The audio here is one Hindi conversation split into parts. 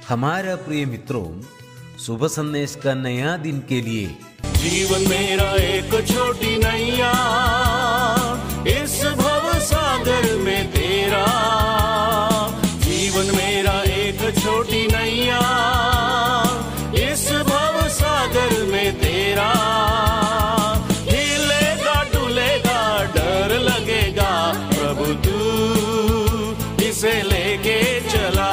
हमारा प्रिय मित्रों, शुभ संदेश का नया दिन के लिए जीवन मेरा एक छोटी नैया, इस भव सागर में तेरा। जीवन मेरा एक छोटी नैया, इस भव सागर में तेरा। हिलेगा डुलेगा डर लगेगा, प्रभु तू इसे लेके चला।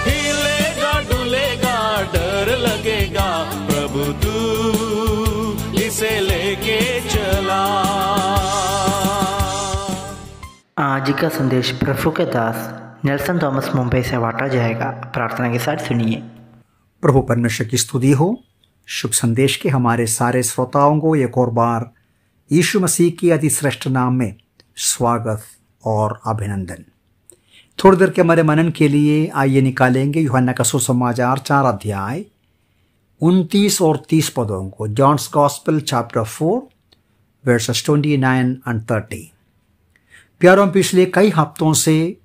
हिलेगा डुलेगा डर लगेगा, प्रभु तू इसे लेके चला। आज का संदेश प्रभु के दास नेल्सन थॉमस मुंबई से बांटा जाएगा। प्रार्थना के साथ सुनिए। प्रभु परमेश्वर की स्तुति हो। शुभ संदेश के हमारे सारे श्रोताओं को एक और बार यीशु मसीह की अति श्रेष्ठ नाम में स्वागत और अभिनंदन। थोड़ी देर के हमारे मनन के लिए आइए निकालेंगे यूहन्ना का सुसमाचार 4 अध्याय 29 और 30 पदों को। John's gospel chapter 4 verses 29 and 30। प्यारों, पिछले कई हफ्तों से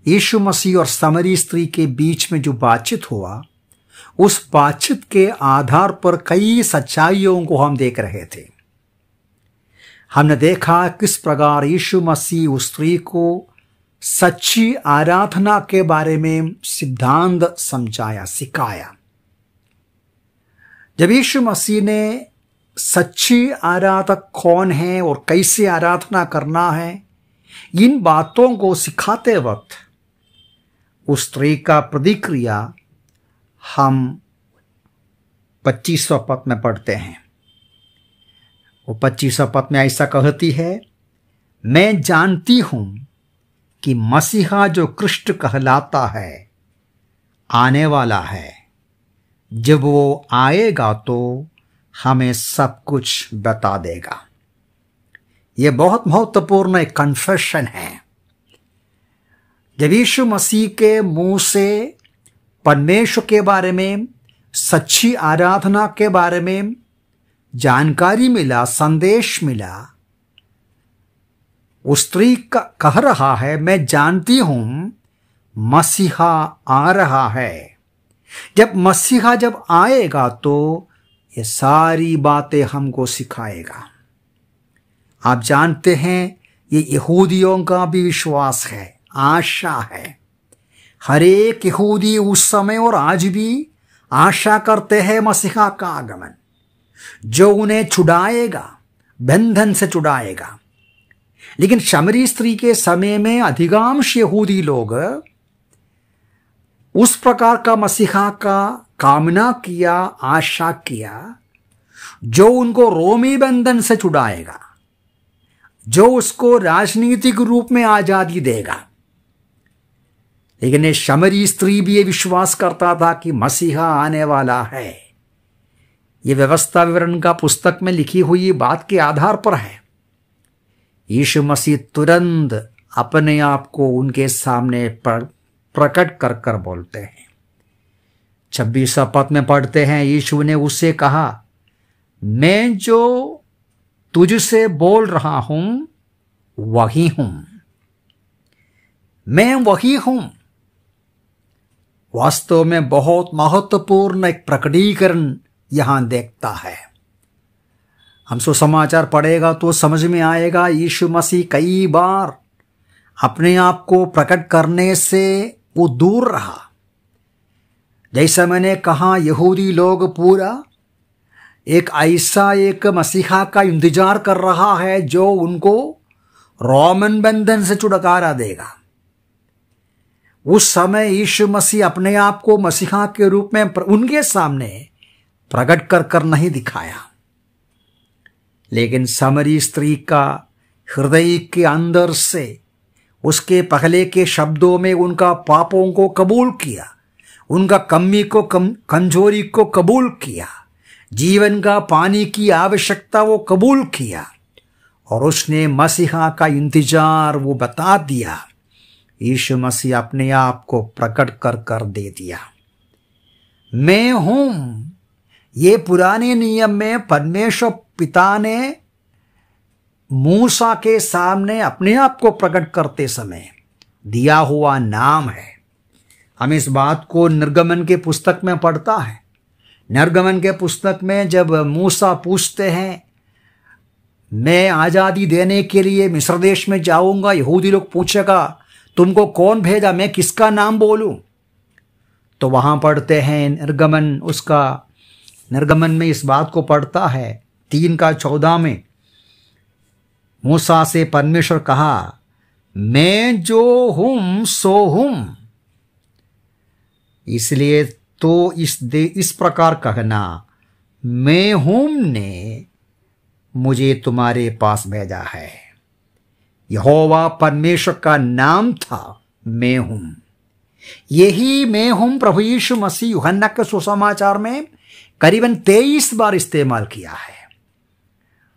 यीशु मसीह और सामरी स्त्री के बीच में जो बातचीत हुआ, उस बातचीत के आधार पर कई सच्चाइयों को हम देख रहे थे। हमने देखा किस प्रकार यीशु मसीह उस स्त्री को सच्ची आराधना के बारे में सिद्धांत समझाया, सिखाया। जब यीशु मसीह ने सच्ची आराधक कौन है और कैसे आराधना करना है, इन बातों को सिखाते वक्त उस स्त्री का प्रतिक्रिया हम 25वां पद में पढ़ते हैं। वो 25वां पद में ऐसा कहती है, मैं जानती हूं कि मसीहा जो कृष्ण कहलाता है आने वाला है। जब वो आएगा तो हमें सब कुछ बता देगा। यह बहुत महत्वपूर्ण एक कन्फेशन है। जब यीशु मसीह के मुंह से परमेश्वर के बारे में, सच्ची आराधना के बारे में जानकारी मिला, संदेश मिला, उस स्त्री का कह रहा है, मैं जानती हूं मसीहा आ रहा है। जब मसीहा जब आएगा तो ये सारी बातें हमको सिखाएगा। आप जानते हैं ये यहूदियों का भी विश्वास है, आशा है। हर एक यहूदी उस समय और आज भी आशा करते हैं मसीहा का आगमन, जो उन्हें छुड़ाएगा, बंधन से छुड़ाएगा। लेकिन सामरी स्त्री के समय में अधिकांश यहूदी लोग उस प्रकार का मसीहा का कामना किया, आशा किया, जो उनको रोमी बंधन से छुड़ाएगा, जो उसको राजनीतिक रूप में आजादी देगा। लेकिन ये सामरी स्त्री भी ये विश्वास करता था कि मसीहा आने वाला है। ये व्यवस्था विवरण का पुस्तक में लिखी हुई बात के आधार पर है। यीशु मसीह तुरंत अपने आप को उनके सामने प्रकट कर कर बोलते हैं। 26वां पद में पढ़ते हैं, यीशु ने उससे कहा, मैं जो तुझसे बोल रहा हूं वही हूं। मैं वही हूं। वास्तव में बहुत महत्वपूर्ण एक प्रकटीकरण यहां देखता है। हम सुसमाचार पढ़ेगा तो समझ में आएगा, यीशु मसीह कई बार अपने आप को प्रकट करने से वो दूर रहा। जैसा मैंने कहा, यहूदी लोग पूरा एक ऐसा एक मसीहा का इंतजार कर रहा है जो उनको रोमन बंधन से छुटकारा देगा। उस समय यीशु मसीह अपने आप को मसीहा के रूप में उनके सामने प्रकट कर कर नहीं दिखाया। लेकिन सामरी स्त्री का हृदय के अंदर से उसके पहले के शब्दों में उनका पापों को कबूल किया, उनका कमी को कमजोरी को कबूल किया, जीवन का पानी की आवश्यकता वो कबूल किया और उसने मसीहा का इंतजार वो बता दिया। यीशु मसीह अपने आप को प्रकट कर कर दे दिया। मैं हूं। ये पुराने नियम में परमेश्वर पिता ने मूसा के सामने अपने आप को प्रकट करते समय दिया हुआ नाम है। हम इस बात को निर्गमन के पुस्तक में पढ़ता है। निर्गमन के पुस्तक में जब मूसा पूछते हैं, मैं आज़ादी देने के लिए मिस्र देश में जाऊंगा, यहूदी लोग पूछेगा तुमको कौन भेजा, मैं किसका नाम बोलूं? तो वहां पढ़ते हैं निर्गमन में इस बात को पढ़ता है 3:14 में, मूसा से परमेश्वर कहा, मैं जो हूं सो हूं, इसलिए तो इस प्रकार कहना, मैं हूं ने मुझे तुम्हारे पास भेजा है। यहोवा परमेश्वर का नाम था मैं हूं। यही मैं हूं प्रभु यीशु मसीह यूहन्ना के सुसमाचार में करीबन 23 बार इस्तेमाल किया है।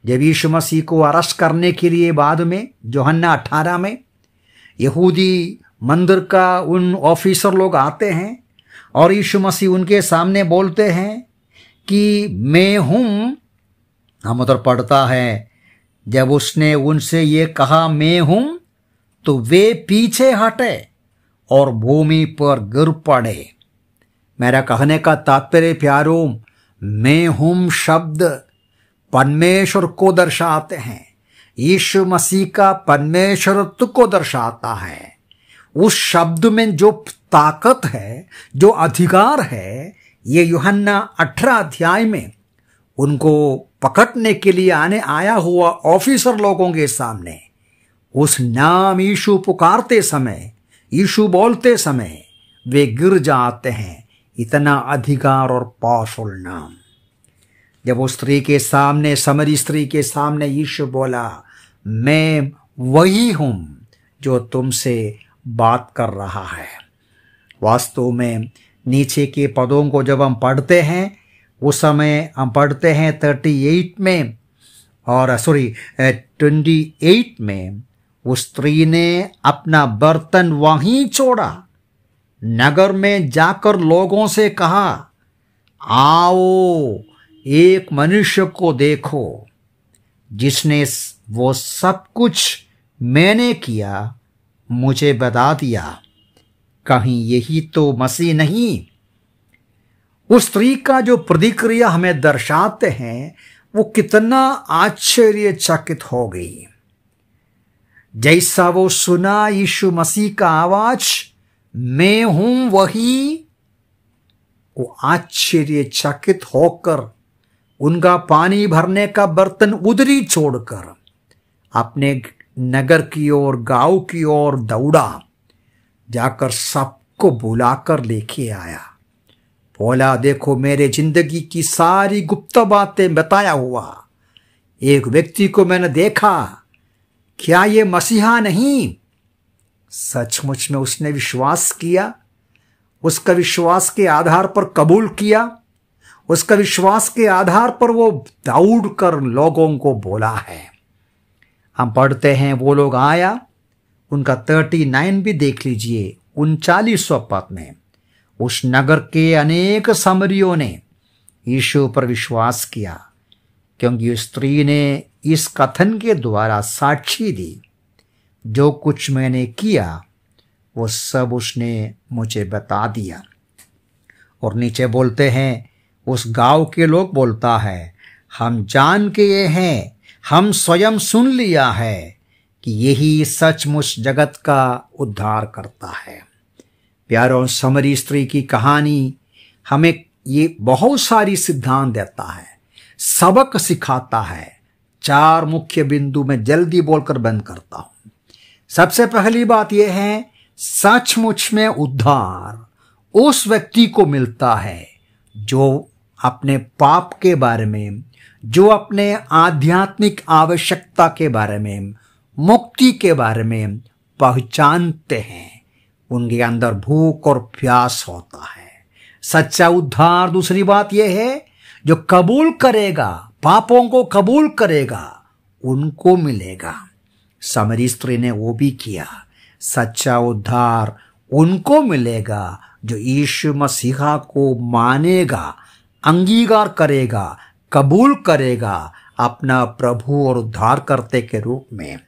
जब यीशु मसीह को अरेस्ट करने के लिए बाद में यूहन्ना 18 में यहूदी मंदिर का उन ऑफिसर लोग आते हैं और यीशु मसीह उनके सामने बोलते हैं कि मैं हूं, हम उधर पढ़ता है, जब उसने उनसे ये कहा मैं हूं, तो वे पीछे हटे और भूमि पर गिर पड़े। मेरा कहने का तात्पर्य प्यारों, मैं हूं शब्द परमेश्वर को दर्शाते हैं। यीशु मसीह का परमेश्वरत्व को दर्शाता है। उस शब्द में जो ताकत है, जो अधिकार है, ये यूहन्ना 18 अध्याय में उनको पकड़ने के लिए आया हुआ ऑफिसर लोगों के सामने उस नाम यीशु पुकारते समय, यीशु बोलते समय वे गिर जाते हैं। इतना अधिकार और पावरफुल नाम। जब उस स्त्री के सामने, समरी स्त्री के सामने यीशु बोला, मैं वही हूं जो तुमसे बात कर रहा है। वास्तव में नीचे के पदों को जब हम पढ़ते हैं, उस समय हम पढ़ते हैं 38 में और 28 में, उस स्त्री ने अपना बर्तन वहीं छोड़ा, नगर में जाकर लोगों से कहा, आओ एक मनुष्य को देखो जिसने वो सब कुछ मैंने किया मुझे बता दिया, कहीं यही तो मसीह नहीं? उस स्त्री का जो प्रतिक्रिया हमें दर्शाते हैं वो कितना आश्चर्यचकित हो गई। जैसा वो सुना यीशु मसीह का आवाज, मैं हूं वही, वो आश्चर्यचकित होकर उनका पानी भरने का बर्तन उधरी छोड़कर अपने नगर की ओर, गांव की ओर दौड़ा, जाकर सबको बुलाकर लेके आया। बोला, देखो मेरे जिंदगी की सारी गुप्त बातें बताया हुआ एक व्यक्ति को मैंने देखा, क्या ये मसीहा नहीं? सचमुच में उसने विश्वास किया, उसका विश्वास के आधार पर कबूल किया, उसका विश्वास के आधार पर वो दौड़ कर लोगों को बोला है। हम पढ़ते हैं वो लोग आया, उनका 39 भी देख लीजिए, 39वां पद में, उस नगर के अनेक समरियों ने यीशु पर विश्वास किया, क्योंकि उस स्त्री ने इस कथन के द्वारा साक्षी दी, जो कुछ मैंने किया वो सब उसने मुझे बता दिया। और नीचे बोलते हैं, उस गांव के लोग बोलता है, हम जान के ये हैं, हम स्वयं सुन लिया है कि यही सचमुच जगत का उद्धार करता है। प्यारों, समरी स्त्री की कहानी हमें ये बहुत सारी सिद्धांत देता है, सबक सिखाता है। 4 मुख्य बिंदु में जल्दी बोलकर बंद करता हूं। सबसे पहली बात यह है, सचमुच में उद्धार उस व्यक्ति को मिलता है जो अपने पाप के बारे में, जो अपने आध्यात्मिक आवश्यकता के बारे में, मुक्ति के बारे में पहचानते हैं। उनके अंदर भूख और प्यास होता है। सच्चा उद्धार, दूसरी बात यह है, जो कबूल करेगा, पापों को कबूल करेगा, उनको मिलेगा। समरी स्त्री ने वो भी किया। सच्चा उद्धार उनको मिलेगा जो यीशु मसीहा को मानेगा, अंगीकार करेगा, कबूल करेगा अपना प्रभु और उद्धारकर्ता के रूप में।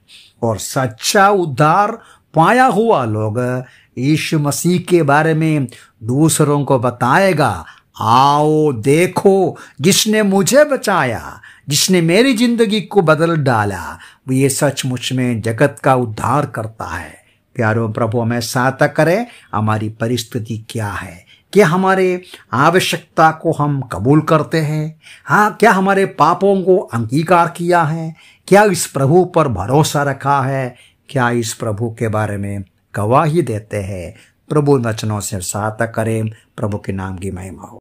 और सच्चा उद्धार पाया हुआ लोग यीशु मसीह के बारे में दूसरों को बताएगा, आओ देखो जिसने मुझे बचाया, जिसने मेरी जिंदगी को बदल डाला, वो ये सचमुच में जगत का उद्धार करता है। प्यारो प्रभु हमें सहायता करे, हमारी परिस्थिति क्या है, क्या हमारे आवश्यकता को हम कबूल करते हैं, हाँ क्या हमारे पापों को अंगीकार किया है, क्या इस प्रभु पर भरोसा रखा है, क्या इस प्रभु के बारे में गवाही देते हैं। प्रभु वचनों से सहायता करें। प्रभु के नाम की महिमा हो।